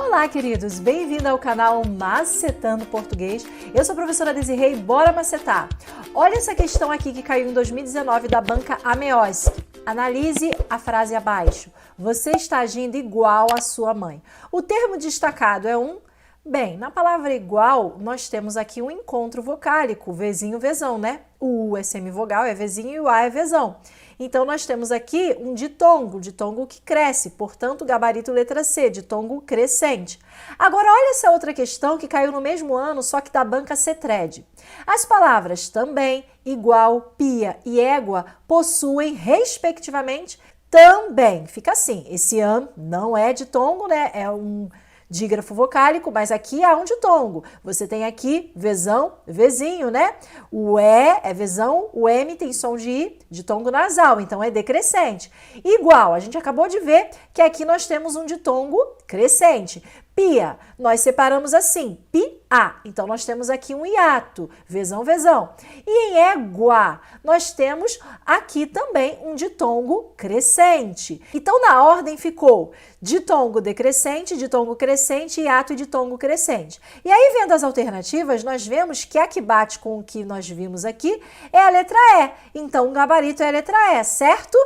Olá, queridos! Bem-vindo ao canal Macetando Português. Eu sou a professora Desirê e bora macetar! Olha essa questão aqui que caiu em 2019 da banca Ameoski. Analise a frase abaixo. Você está agindo igual à sua mãe. O termo destacado é um... Bem, na palavra igual, nós temos aqui um encontro vocálico, Vzinho, Vzão, né? O U é semivogal, é Vzinho, e o A é Vzão. Então, nós temos aqui um ditongo que cresce, portanto, gabarito letra C, ditongo crescente. Agora, olha essa outra questão que caiu no mesmo ano, só que da banca Cetred. As palavras também, igual, pia e égua possuem, respectivamente, também. Fica assim, esse não é ditongo, né? É um dígrafo vocálico, mas aqui há um ditongo. Você tem aqui Vzão, Vzinho, né? O E é Vzão, o M tem som de I, ditongo nasal, então é decrescente. Igual, a gente acabou de ver que aqui nós temos um ditongo crescente. Pia, nós separamos assim, pi-a. Então, nós temos aqui um hiato, Vzão, Vzão. E em égua, nós temos aqui também um ditongo crescente. Então, na ordem ficou ditongo decrescente, ditongo crescente, hiato e ditongo crescente. E aí, vendo as alternativas, nós vemos que a que bate com o que nós vimos aqui é a letra E. Então, o gabarito é a letra E, certo?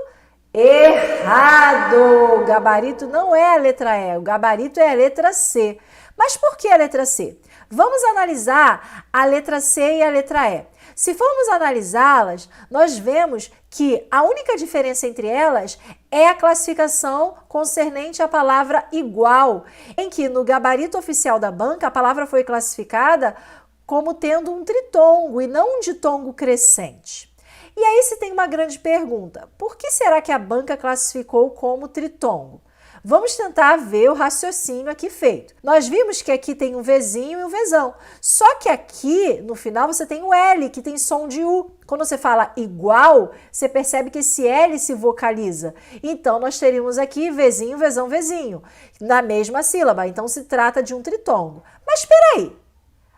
Errado! O gabarito não é a letra E, o gabarito é a letra C. Mas por que a letra C? Vamos analisar a letra C e a letra E. Se formos analisá-las, nós vemos que a única diferença entre elas é a classificação concernente à palavra igual, em que no gabarito oficial da banca a palavra foi classificada como tendo um tritongo e não um ditongo crescente. E aí se tem uma grande pergunta, por que será que a banca classificou como tritongo? Vamos tentar ver o raciocínio aqui feito. Nós vimos que aqui tem um Vzinho e um Vzão, só que aqui no final você tem o L, que tem som de U. Quando você fala igual, você percebe que esse L se vocaliza. Então, nós teríamos aqui Vzinho, Vzão, Vzinho, na mesma sílaba, então se trata de um tritongo. Mas espera aí,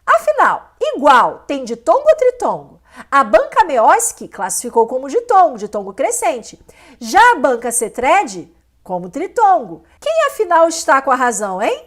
afinal, igual tem ditongo ou tritongo? A banca Ameoski classificou como ditongo crescente. Já a banca Cetred, como tritongo. Quem afinal está com a razão, hein?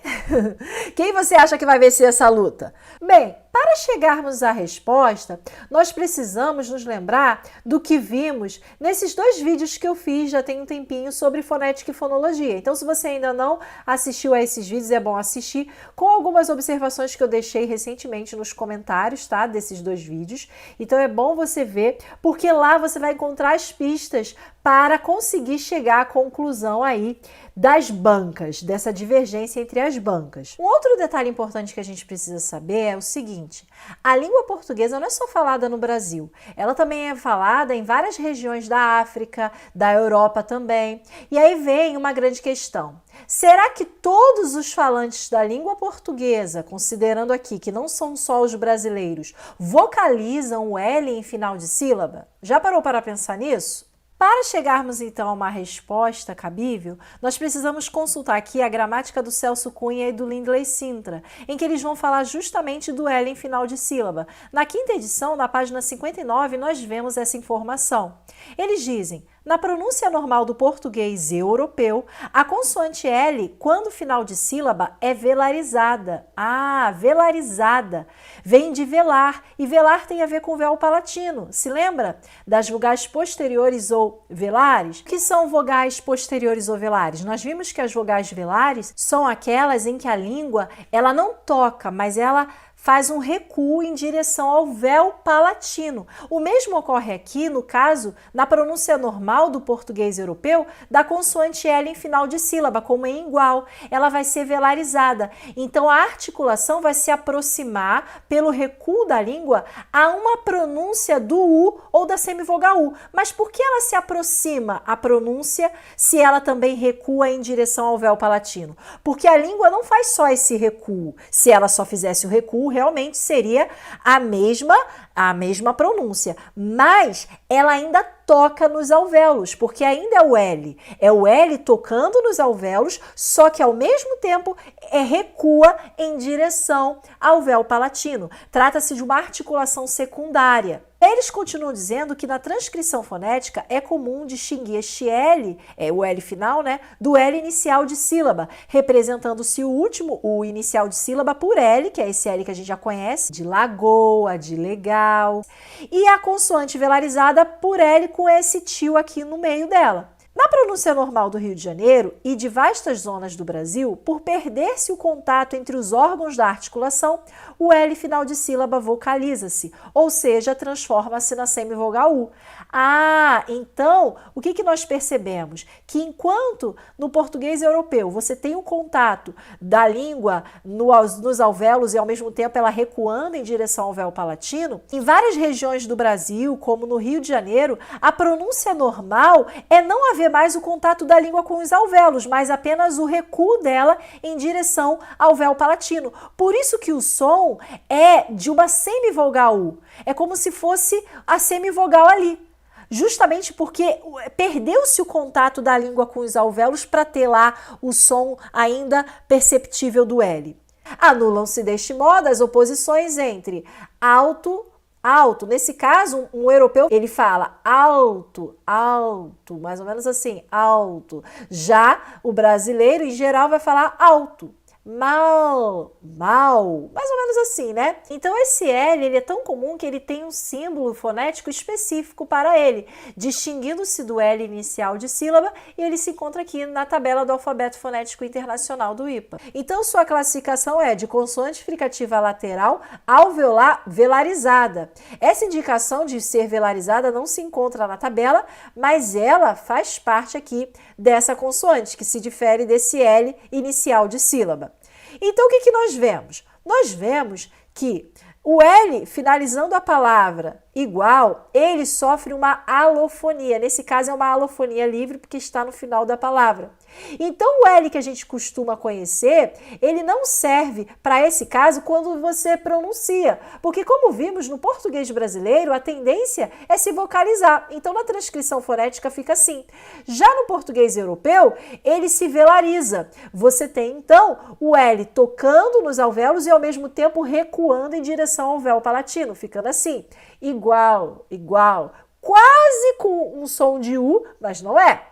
Quem você acha que vai vencer essa luta? Bem, para chegarmos à resposta, nós precisamos nos lembrar do que vimos nesses dois vídeos que eu fiz já tem um tempinho sobre fonética e fonologia. Então, se você ainda não assistiu a esses vídeos, é bom assistir com algumas observações que eu deixei recentemente nos comentários, tá? Desses dois vídeos. Então, é bom você ver, porque lá você vai encontrar as pistas para conseguir chegar à conclusão aí das bancas, dessa divergência entre as bancas. Um outro detalhe importante que a gente precisa saber é o seguinte: a língua portuguesa não é só falada no Brasil, ela também é falada em várias regiões da África, da Europa também. E aí vem uma grande questão. Será que todos os falantes da língua portuguesa, considerando aqui que não são só os brasileiros, vocalizam o L em final de sílaba? Já parou para pensar nisso? Para chegarmos então a uma resposta cabível, nós precisamos consultar aqui a gramática do Celso Cunha e do Lindley Sintra, em que eles vão falar justamente do L em final de sílaba. Na quinta edição, na página 59, nós vemos essa informação. Eles dizem: na pronúncia normal do português europeu, a consoante L, quando final de sílaba, é velarizada. Ah, velarizada. Vem de velar, e velar tem a ver com véu palatino. Se lembra das vogais posteriores ou velares? O que são vogais posteriores ou velares? Nós vimos que as vogais velares são aquelas em que a língua ela não toca, mas ela faz um recuo em direção ao véu palatino. O mesmo ocorre aqui, no caso, na pronúncia normal do português europeu, da consoante L em final de sílaba, como em igual. Ela vai ser velarizada. Então, a articulação vai se aproximar, pelo recuo da língua, a uma pronúncia do U ou da semivogal U. Mas por que ela se aproxima à pronúncia se ela também recua em direção ao véu palatino? Porque a língua não faz só esse recuo. Se ela só fizesse o recuo, realmente seria a mesma pronúncia, mas ela ainda toca nos alvéolos, porque ainda é o L tocando nos alvéolos, só que ao mesmo tempo recua em direção ao véu palatino. Trata-se de uma articulação secundária. Eles continuam dizendo que na transcrição fonética é comum distinguir este L, o L final, né, do L inicial de sílaba, representando-se o inicial de sílaba por L, que é esse L que a gente já conhece, de lagoa, de legal, e a consoante velarizada por L com esse tio aqui no meio dela. Na pronúncia normal do Rio de Janeiro e de vastas zonas do Brasil, por perder-se o contato entre os órgãos da articulação, o L final de sílaba vocaliza-se, ou seja, transforma-se na semivogal U. Ah, então, o que nós percebemos? Que enquanto no português europeu você tem o contato da língua nos alvéolos e ao mesmo tempo ela recuando em direção ao véu palatino, em várias regiões do Brasil, como no Rio de Janeiro, a pronúncia normal é não haver mais o contato da língua com os alvéolos, mas apenas o recuo dela em direção ao véu palatino. Por isso que o som é de uma semivogal U. É como se fosse a semivogal ali. Justamente porque perdeu-se o contato da língua com os alvéolos para ter lá o som ainda perceptível do L. Anulam-se deste modo as oposições entre alto, alto. Nesse caso, um europeu, ele fala alto, alto, mais ou menos assim, alto. Já o brasileiro, em geral, vai falar alto. Mal, mal, mais ou menos assim, né? Então esse L, ele é tão comum que ele tem um símbolo fonético específico para ele, distinguindo-se do L inicial de sílaba, e ele se encontra aqui na tabela do Alfabeto Fonético Internacional do IPA. Então sua classificação é de consoante fricativa lateral alveolar velarizada. Essa indicação de ser velarizada não se encontra na tabela, mas ela faz parte aqui dessa consoante, que se difere desse L inicial de sílaba. Então, o que nós vemos? Nós vemos que o L, finalizando a palavra igual, ele sofre uma alofonia. Nesse caso, é uma alofonia livre, porque está no final da palavra. Então, o L que a gente costuma conhecer, ele não serve para esse caso quando você pronuncia, porque como vimos no português brasileiro, a tendência é se vocalizar. Então, na transcrição fonética fica assim. Já no português europeu, ele se velariza. Você tem, então, o L tocando nos alvéolos e, ao mesmo tempo, recuando em direção ao véu palatino, ficando assim, igual, igual, quase com um som de U, mas não é.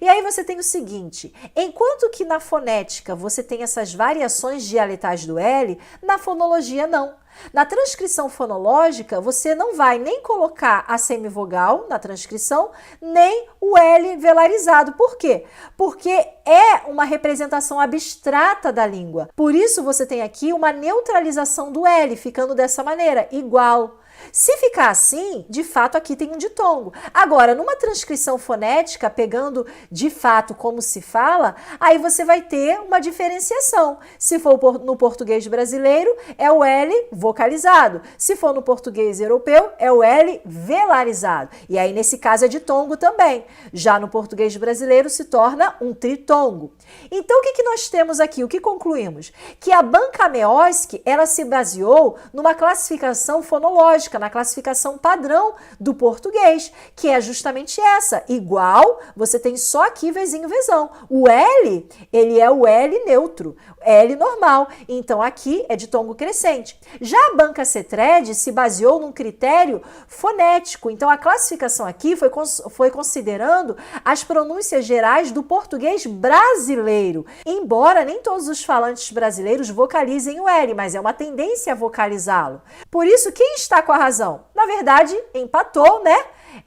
E aí você tem o seguinte, enquanto que na fonética você tem essas variações dialetais do L, na fonologia não. Na transcrição fonológica, você não vai nem colocar a semivogal na transcrição, nem o L velarizado. Por quê? Porque é uma representação abstrata da língua. Por isso você tem aqui uma neutralização do L, ficando dessa maneira, igual. Se ficar assim, de fato aqui tem um ditongo. Agora, numa transcrição fonética, pegando de fato como se fala, aí você vai ter uma diferenciação. Se for no português brasileiro, é o L vocalizado. Se for no português europeu, é o L velarizado. E aí, nesse caso, é ditongo também. Já no português brasileiro, se torna um tritongo. Então, o que nós temos aqui? O que concluímos? Que a Banca-Meoski, ela se baseou numa classificação fonológica, na classificação padrão do português, que é justamente essa. Igual, você tem só aqui vezinho, vezão. O L, ele é o L neutro, L normal. Então, aqui é ditongo crescente. Já a Banca Cetrede se baseou num critério fonético. Então, a classificação aqui foi considerando as pronúncias gerais do português brasileiro. Embora nem todos os falantes brasileiros vocalizem o L, mas é uma tendência a vocalizá-lo. Por isso, quem está com a razão? Na verdade, empatou, né?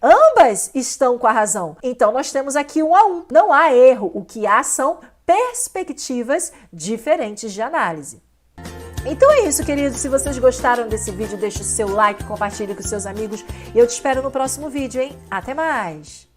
Ambas estão com a razão. Então, nós temos aqui 1 a 1. Não há erro. O que há são perspectivas diferentes de análise. Então é isso, queridos. Se vocês gostaram desse vídeo, deixe o seu like, compartilhe com seus amigos e eu te espero no próximo vídeo, hein? Até mais!